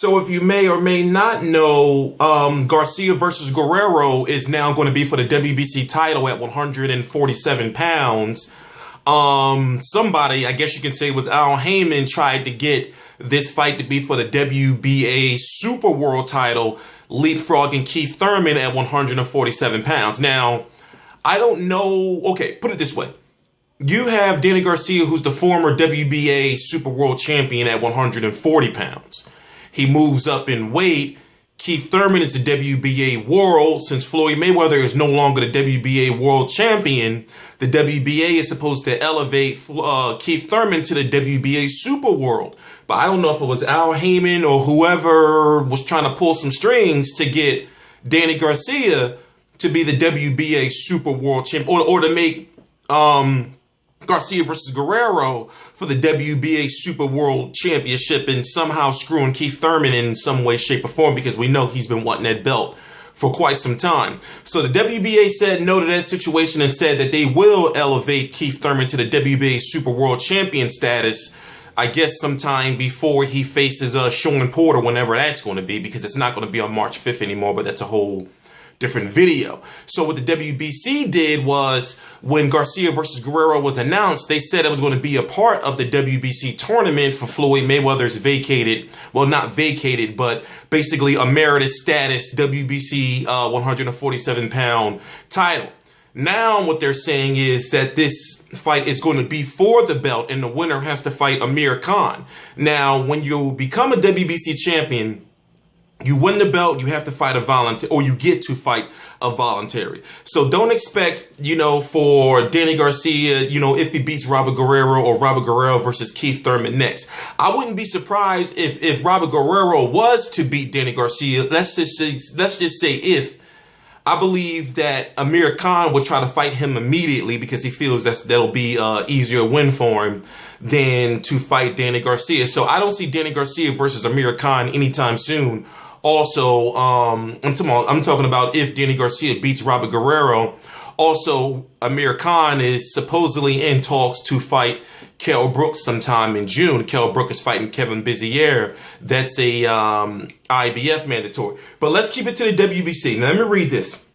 So if you may or may not know, Garcia versus Guerrero is now going to be for the WBC title at 147 pounds. Somebody, I guess you can say, was Al Heyman, tried to get this fight to be for the WBA Super World title, leapfrogging Keith Thurman at 147 pounds. Now, I don't know. Okay, put it this way. You have Danny Garcia, who's the former WBA Super World champion at 140 pounds. He moves up in weight. Keith Thurman is the WBA World. Since Floyd Mayweather is no longer the WBA World Champion, the WBA is supposed to elevate Keith Thurman to the WBA Super World. But I don't know if it was Al Heyman or whoever was trying to pull some strings to get Danny Garcia to be the WBA Super World Champion, or to make Garcia versus Guerrero for the WBA Super World Championship, and somehow screwing Keith Thurman in some way, shape, or form, because we know he's been wanting that belt for quite some time. So the WBA said no to that situation and said that they will elevate Keith Thurman to the WBA Super World Champion status, I guess sometime before he faces Sean Porter, whenever that's going to be, because it's not going to be on March 5th anymore, but that's a whole different video. So what the WBC did was, when Garcia versus Guerrero was announced, they said it was going to be a part of the WBC tournament for Floyd Mayweather's vacated, well, not vacated, but basically emeritus status WBC 147-pound title. Now what they're saying is that this fight is going to be for the belt, and the winner has to fight Amir Khan. Now, when you become a WBC champion, you win the belt, you have to fight a voluntary, or you get to fight a voluntary. So don't expect, for Danny Garcia, if he beats Robert Guerrero, or Robert Guerrero versus Keith Thurman next. I wouldn't be surprised if Robert Guerrero was to beat Danny Garcia. Let's just say if. I believe that Amir Khan would try to fight him immediately, because he feels that'll be an easier win for him than to fight Danny Garcia. So I don't see Danny Garcia versus Amir Khan anytime soon. Also, I'm talking about if Danny Garcia beats Robert Guerrero. Also, Amir Khan is supposedly in talks to fight Kell Brooks sometime in June. Kell Brooks is fighting Kevin Bizier. That's a IBF mandatory. But let's keep it to the WBC. Now, let me read this.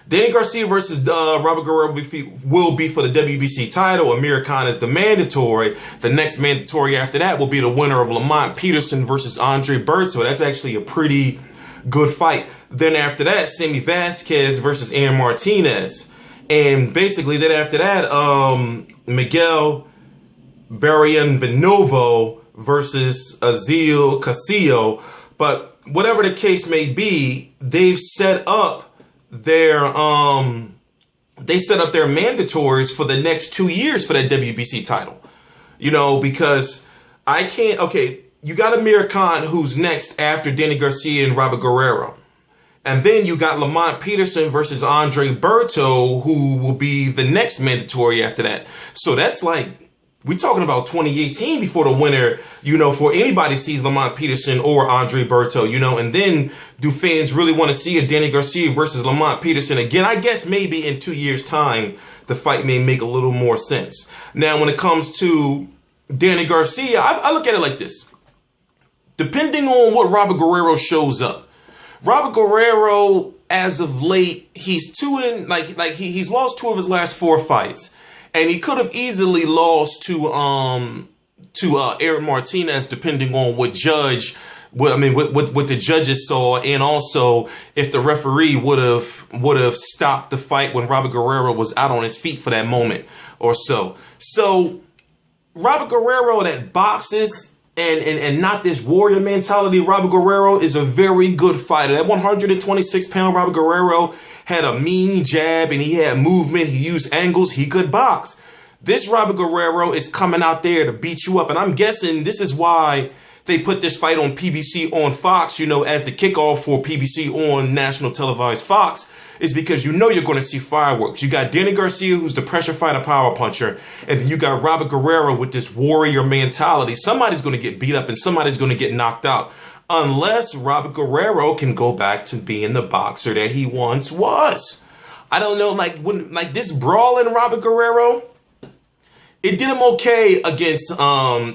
Danny Garcia versus Robert Guerrero will be for the WBC title. Amir Khan is the mandatory. The next mandatory after that will be the winner of Lamont Peterson versus Andre Berto. That's actually a pretty good fight. Then after that, Sammy Vasquez versus Aaron Martinez. And basically then after that, Miguel Barrienvenovo versus Azil Castillo. But whatever the case may be, they've set up their mandatories for the next 2 years for that WBC title. Because I can't, okay, you got Amir Khan, who's next after Danny Garcia and Robert Guerrero. And then you got Lamont Peterson versus Andre Berto, who will be the next mandatory after that. So that's like, we're talking about 2018 before the winner, for anybody sees Lamont Peterson or Andre Berto, and then do fans really want to see a Danny Garcia versus Lamont Peterson again? I guess maybe in 2 years' time, the fight may make a little more sense. Now, when it comes to Danny Garcia, I look at it like this. Depending on what Robert Guerrero shows up, Robert Guerrero, as of late, he's he's lost 2 of his last 4 fights. And he could have easily lost to Aaron Martinez, depending on what the judges saw, and also if the referee would have stopped the fight when Robert Guerrero was out on his feet for that moment or so. So Robert Guerrero that boxes and not this warrior mentality, Robert Guerrero is a very good fighter. That 126-pound Robert Guerrero had a mean jab, and he had movement. He used angles. He could box. This Robert Guerrero is coming out there to beat you up. And I'm guessing this is why they put this fight on PBC on Fox, as the kickoff for PBC on national televised Fox, is because you're going to see fireworks. You got Danny Garcia, who's the pressure fighter, power puncher. And then you got Robert Guerrero with this warrior mentality. Somebody's going to get beat up and somebody's going to get knocked out. Unless Robert Guerrero can go back to being the boxer that he once was. I don't know, like this brawling Robert Guerrero, It did him okay against Celso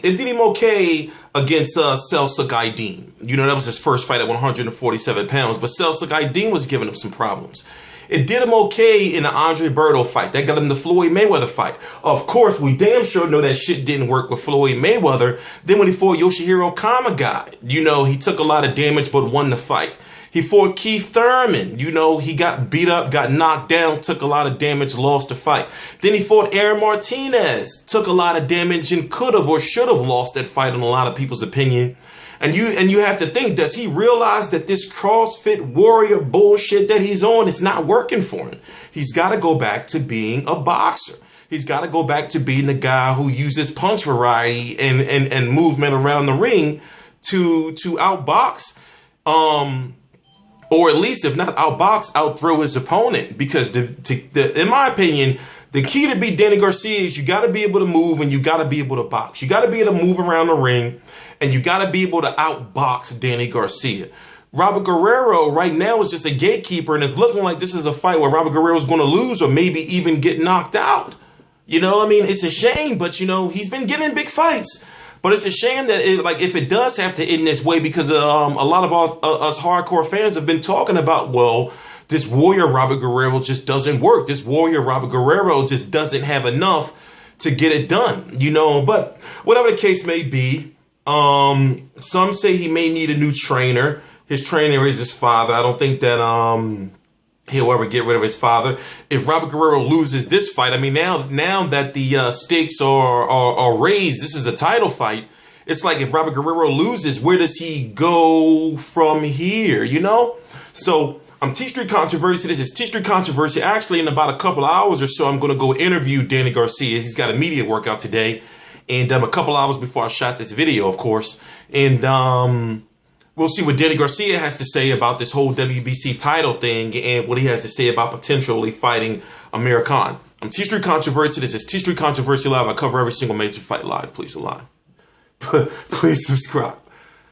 Gaidin. You know, that was his first fight at 147 pounds, but Celso Gaidin was giving him some problems. It did him okay in the Andre Berto fight. That got him the Floyd Mayweather fight. Of course, we damn sure know that shit didn't work with Floyd Mayweather. Then when he fought Yoshihiro Kamagai, you know, he took a lot of damage but won the fight. He fought Kieth Thurmans. You know, he got beat up, got knocked down, took a lot of damage, lost the fight. Then he fought Aaron Martinez, took a lot of damage and could have or should have lost that fight in a lot of people's opinion. And you have to think, does he realize that this CrossFit warrior bullshit that he's on is not working for him? He's got to go back to being a boxer. He's got to go back to being the guy who uses punch variety and movement around the ring to outbox, or at least if not outbox, outthrow his opponent. Because in my opinion, the key to beat Danny Garcia is you got to be able to move and you got to be able to box. You got to be able to move around the ring and you got to be able to outbox Danny Garcia. Robert Guerrero right now is just a gatekeeper, and it's looking like this is a fight where Robert Guerrero is going to lose or maybe even get knocked out. You know, I mean, it's a shame, but, you know, he's been giving big fights. But it's a shame that, if it does have to end this way, because a lot of us hardcore fans have been talking about, well, this warrior Robert Guerrero just doesn't work. This warrior Robert Guerrero just doesn't have enough to get it done, you know. But whatever the case may be, some say he may need a new trainer. His trainer is his father. I don't think that he'll ever get rid of his father. If Robert Guerrero loses this fight, I mean, now that the stakes are raised, this is a title fight. It's like if Robert Guerrero loses, where does he go from here, you know? So I'm T Street Controversy. This is T Street Controversy. Actually, in about a couple of hours or so, I'm going to go interview Danny Garcia. He's got a media workout today. And a couple hours before I shot this video, of course. And we'll see what Danny Garcia has to say about this whole WBC title thing and what he has to say about potentially fighting Amir Khan. I'm T Street Controversy. This is T Street Controversy Live. I cover every single major fight live. Please subscribe.